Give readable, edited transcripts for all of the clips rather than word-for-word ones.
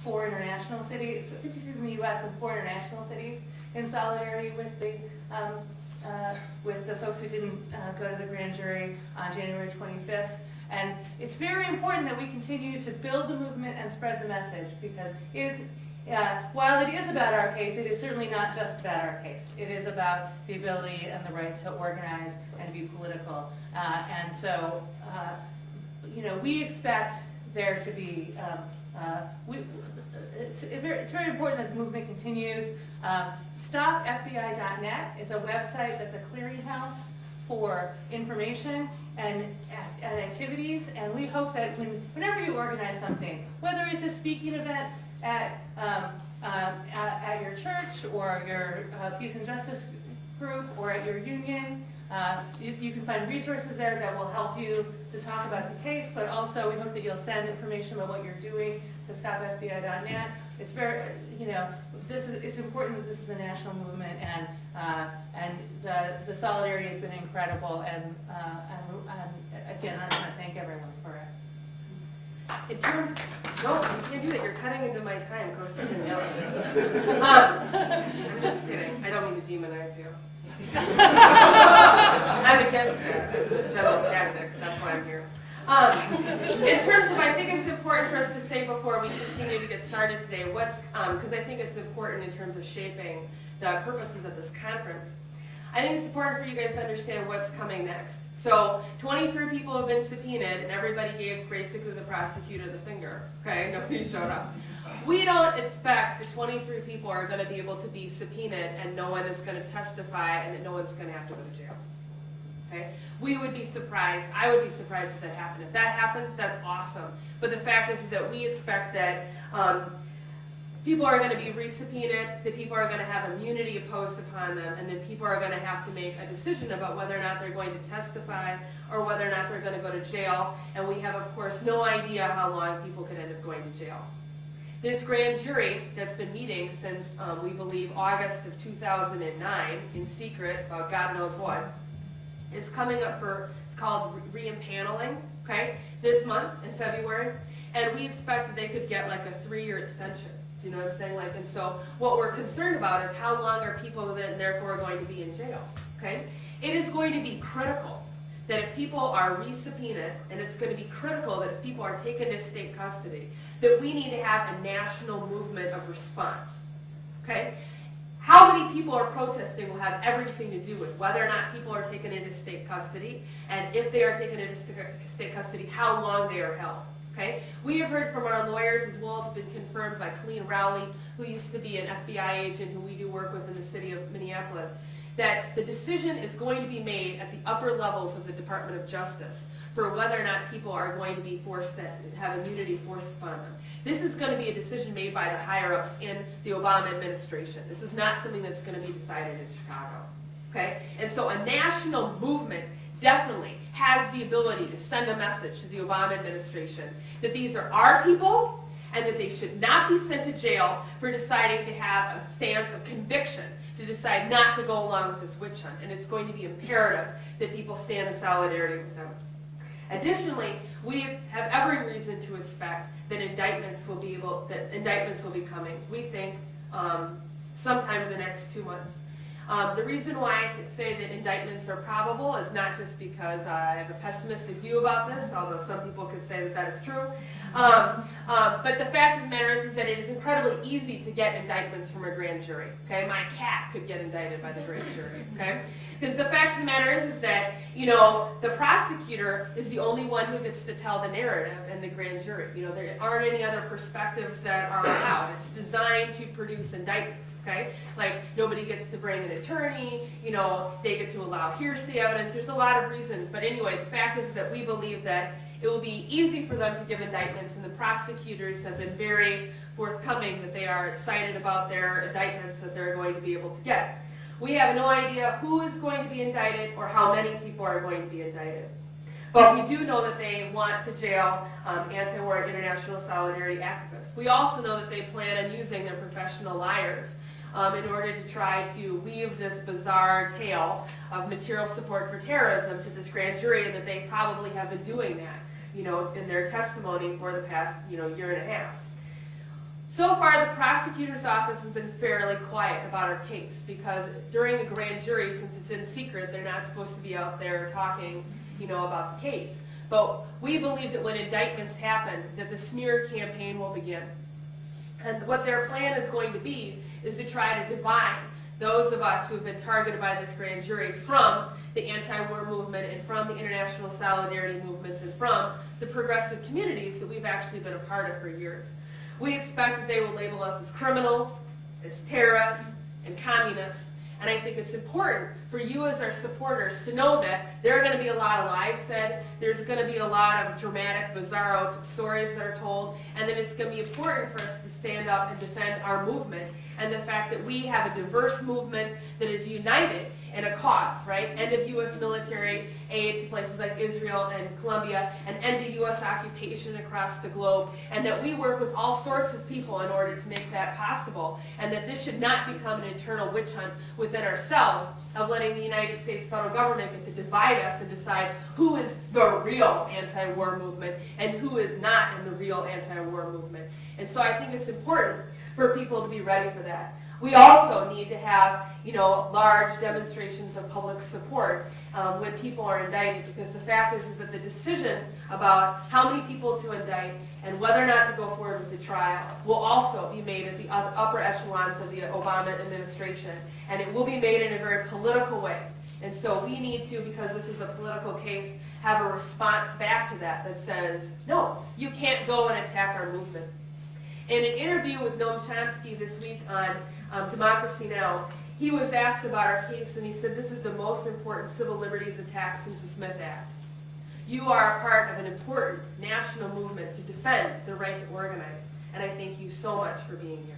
4 international cities, 50 cities in the U.S. and 4 international cities, in solidarity with the folks who didn't go to the grand jury on January 25th. And it's very important that we continue to build the movement and spread the message, because while it is about our case, it is certainly not just about our case. It is about the ability and the right to organize and be political. And so, we expect there to be, it's very important that the movement continues. StopFBI.net is a website that's a clearinghouse for information and activities, and we hope that whenever you organize something, whether it's a speaking event at your church or your peace and justice group or at your union, you can find resources there that will help you to talk about the case, but also we hope that you'll send information about what you're doing to StopFBI.net. It's very, it's important that this is a national movement, and the solidarity has been incredible, and again, I want to thank everyone for it. In terms, no, you can't do that. You're cutting into my time. I'm just kidding. I don't mean to demonize you. I'm against that. It's a general tactic. That's why I'm here. In terms of, I think it's important for us to say before we continue to get started today, because I think it's important in terms of shaping the purposes of this conference. I think it's important for you guys to understand what's coming next. So 23 people have been subpoenaed, and everybody gave basically the prosecutor the finger. Okay, nobody showed up. We don't expect the 23 people are going to be able to be subpoenaed and no one is going to testify and that no one's going to have to go to jail. Okay? We would be surprised. I would be surprised if that happened. If that happens, that's awesome. But the fact is that we expect that people are going to be re-subpoenaed, that people are going to have immunity imposed upon them, and then people are going to have to make a decision about whether or not they're going to testify or whether or not they're going to go to jail. And we have, of course, no idea how long people could end up going to jail. This grand jury that's been meeting since, we believe, August of 2009, in secret, about God knows what, is coming up for, it's called re-impaneling, okay, this month in February. And we expect that they could get like a 3-year extension. Do you know what I'm saying? And so what we're concerned about is how long are people then therefore going to be in jail, okay? It is going to be critical that if people are re-subpoenaed, and it's going to be critical that if people are taken to state custody, that we need to have a national movement of response, okay? How many people are protesting will have everything to do with whether or not people are taken into state custody, and if they are taken into state custody, how long they are held. Okay? We have heard from our lawyers, as well as been confirmed by Colleen Rowley, who used to be an FBI agent who we do work with in the city of Minneapolis, that the decision is going to be made at the upper levels of the Department of Justice for whether or not people are going to be forced to have immunity forced upon them. This is going to be a decision made by the higher-ups in the Obama administration. This is not something that's going to be decided in Chicago. Okay? And so a national movement definitely has the ability to send a message to the Obama administration that these are our people and that they should not be sent to jail for deciding to have a stance of conviction, to decide not to go along with this witch hunt. And it's going to be imperative that people stand in solidarity with them. Additionally, we have every reason to expect that indictments will be coming. We think sometime in the next 2 months. The reason why I could say that indictments are probable is not just because I have a pessimistic view about this, although some people could say that that is true. But the fact of the matter is that it is incredibly easy to get indictments from a grand jury. Okay, my cat could get indicted by the grand jury. Okay, because the fact of the matter is that the prosecutor is the only one who gets to tell the narrative in the grand jury. There aren't any other perspectives that are allowed. It's designed to produce indictments. Okay, like nobody gets to bring an attorney. They get to allow hearsay evidence. There's a lot of reasons, but anyway, the fact is that we believe that it will be easy for them to give indictments, and the prosecutors have been very forthcoming that they are excited about their indictments that they're going to be able to get. We have no idea who is going to be indicted or how many people are going to be indicted. But we do know that they want to jail anti-war and international solidarity activists. We also know that they plan on using their professional liars in order to try to weave this bizarre tale of material support for terrorism to this grand jury, and that they probably have been doing that, in their testimony for the past, year and a half. So far, the prosecutor's office has been fairly quiet about our case because during a grand jury, since it's in secret, they're not supposed to be out there talking, about the case. But we believe that when indictments happen, that the smear campaign will begin. And what their plan is going to be is to try to divide those of us who have been targeted by this grand jury from the anti-war movement and from the international solidarity movements and from the progressive communities that we've actually been a part of for years. We expect that they will label us as criminals, as terrorists, and communists. And I think it's important for you as our supporters to know that there are going to be a lot of lies said, there's going to be a lot of dramatic, bizarro stories that are told, and that it's going to be important for us to stand up and defend our movement and the fact that we have a diverse movement that is united in a cause, right? End of U.S. military aid to places like Israel and Colombia, and end of U.S. occupation across the globe, and that we work with all sorts of people in order to make that possible, and that this should not become an internal witch hunt within ourselves of letting the United States federal government get to divide us and decide who is the real anti-war movement and who is not in the real anti-war movement. And so I think it's important for people to be ready for that. We also need to have, large demonstrations of public support when people are indicted, because the fact is that the decision about how many people to indict and whether or not to go forward with the trial will also be made at the upper echelons of the Obama administration, and it will be made in a very political way. And so we need to, because this is a political case, have a response back to that says, no, you can't go and attack our movement. In an interview with Noam Chomsky this week on Democracy Now!, he was asked about our case, and he said, this is the most important civil liberties attack since the Smith Act. You are a part of an important national movement to defend the right to organize, and I thank you so much for being here.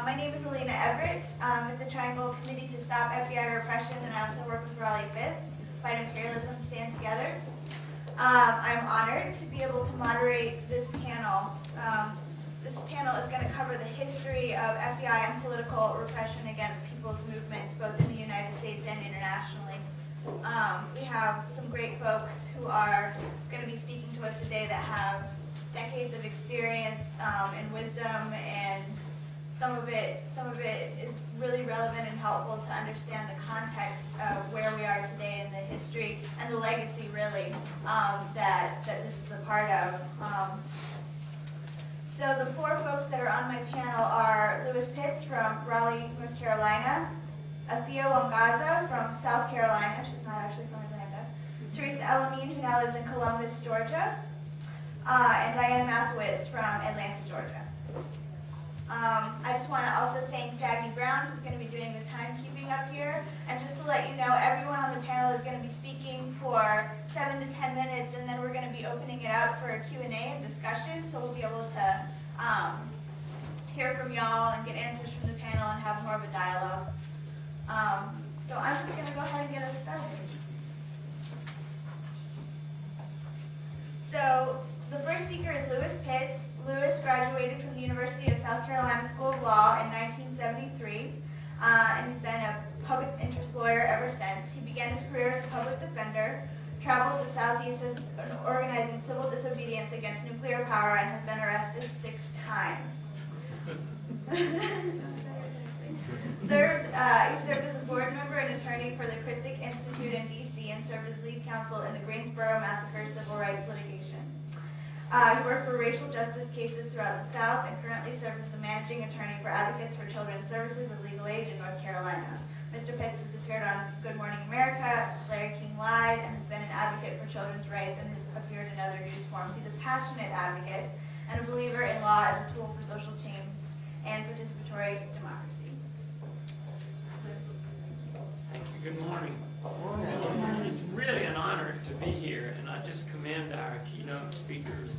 My name is Elena Everett. I'm at the Triangle Committee to Stop FBI Repression, and I also work with Raleigh Fist, Fight Imperialism, Stand Together. I'm honored to be able to moderate this panel. This panel is going to cover the history of FBI and political repression against people's movements, both in the United States and internationally. We have some great folks who are going to be speaking to us today that have decades of experience and wisdom, and some of it is really relevant and helpful to understand the context of where we are today in the history and the legacy, really, that this is a part of. So the four folks that are on my panel are Lewis Pitts from Raleigh, North Carolina, Afia Wangaza from South Carolina, she's not actually from Atlanta, Teresa Elamine, who now lives in Columbus, Georgia, and Diane Mathewitz from Atlanta, Georgia. I just want to also thank Jackie Brown, who's going to be doing the timekeeping up here. And just to let you know, everyone on the panel is going to be speaking for 7 to 10 minutes, and then we're going to be opening it up for a Q&A and discussion, so we'll be able to hear from y'all and get answers from the panel and have more of a dialogue. So I'm just going to go ahead and get us started. So the first speaker is Lewis Pitts. Lewis graduated from the University of South Carolina School of Law in 1973, and he's been a public interest lawyer ever since. He began his career as a public defender, traveled to the Southeast organizing civil disobedience against nuclear power, and has been arrested 6 times. He served as a board member and attorney for the Christic Institute in D.C. and served as lead counsel in the Greensboro Massacre civil rights litigation. He worked for racial justice cases throughout the South and currently serves as the managing attorney for Advocates for Children's Services of Legal Aid in North Carolina. Mr. Pitts has appeared on Good Morning America, Larry King Live, and has been an advocate for children's rights and has appeared in other news forums. He's a passionate advocate and a believer in law as a tool for social change and participatory democracy. Thank you. Good morning. It's really an honor to be here, and I just commend our keynote speakers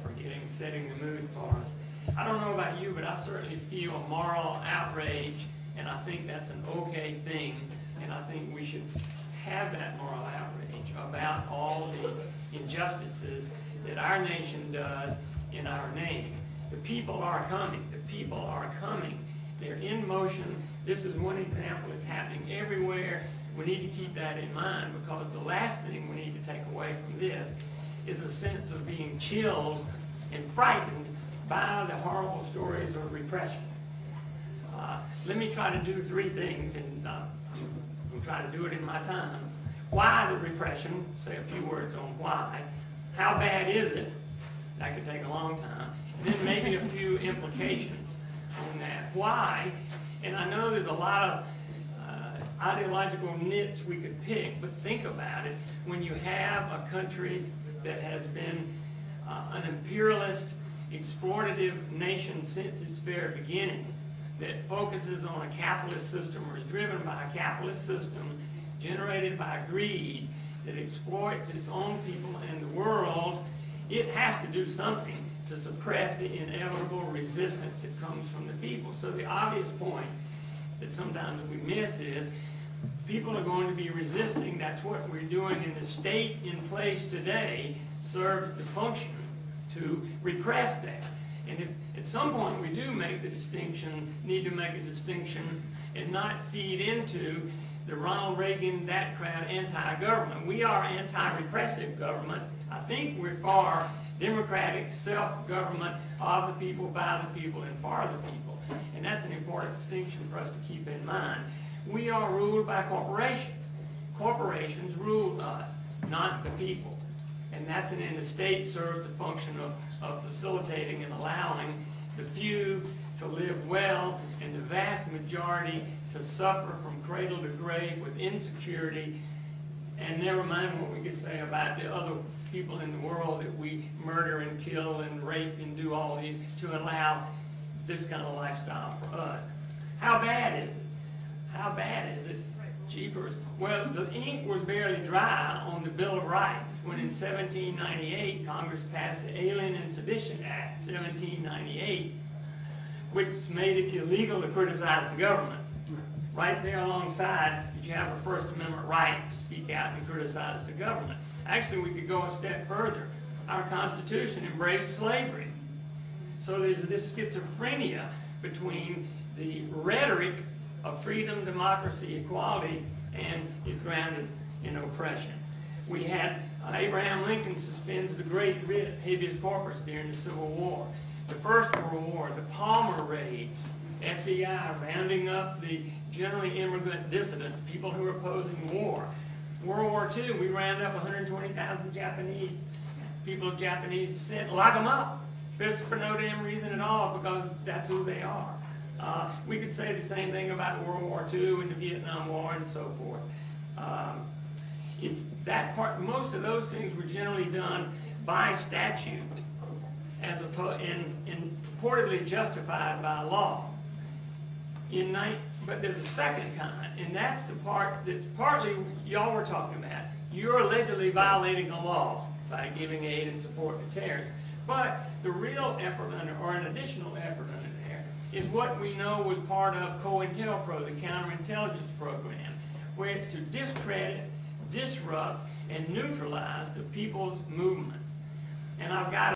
for setting the mood for us. I don't know about you, but I certainly feel moral outrage, and I think that's an okay thing, and I think we should have that moral outrage about all the injustices that our nation does in our name. The people are coming. The people are coming. They're in motion. This is one example. It's happening everywhere. We need to keep that in mind, because the last thing we need to take away from this is a sense of being chilled and frightened by the horrible stories of repression. Let me try to do three things, and I'm trying to do it in my time. Why the repression? Say a few words on why. How bad is it? That could take a long time. And then maybe a few implications on that. Why? And I know there's a lot of ideological niche we could pick, but think about it. When you have a country that has been an imperialist, exploitative nation since its very beginning, that focuses on a capitalist system or is driven by a capitalist system generated by greed, that exploits its own people and the world, it has to do something to suppress the inevitable resistance that comes from the people. So the obvious point that sometimes we miss is people are going to be resisting. That's what we're doing, and the state in place today serves the function to repress that. And if at some point we do make the distinction, need to make a distinction and not feed into the Ronald Reagan, that crowd, anti-government. We are anti-repressive government. I think we're for democratic self-government of the people, by the people, and for the people. And that's an important distinction for us to keep in mind. We are ruled by corporations. Corporations rule us, not the people. And that's an end. The state serves the function of facilitating and allowing the few to live well and the vast majority to suffer from cradle to grave with insecurity. And never mind what we could say about the other people in the world that we murder and kill and rape and do all these to allow this kind of lifestyle for us. How bad is it? How bad is it? Jeepers. Well, the ink was barely dry on the Bill of Rights when in 1798 Congress passed the Alien and Sedition Act, 1798, which made it illegal to criticize the government. Right there alongside that you have a First Amendment right to speak out and criticize the government. Actually, we could go a step further. Our Constitution embraced slavery. So there's this schizophrenia between the rhetoric of freedom, democracy, equality, and is grounded in oppression. We had Abraham Lincoln suspends the great writ habeas corpus during the Civil War. The First World War, the Palmer raids, FBI rounding up the generally immigrant dissidents, people who were opposing war. World War II, we round up 120,000 Japanese, people of Japanese descent, lock them up. This for no damn reason at all, because that's who they are. We could say the same thing about World War II and the Vietnam War and so forth. It's that part. Most of those things were generally done by statute, as opposed and purportedly justified by law. But there's a second kind, and that's the part that partly y'all were talking about. You're allegedly violating the law by giving aid and support to terrorists. But the real effort or an additional effort under there is what we know was part of COINTELPRO, the counterintelligence program, where it's to discredit, disrupt, and neutralize the people's movements. And I've got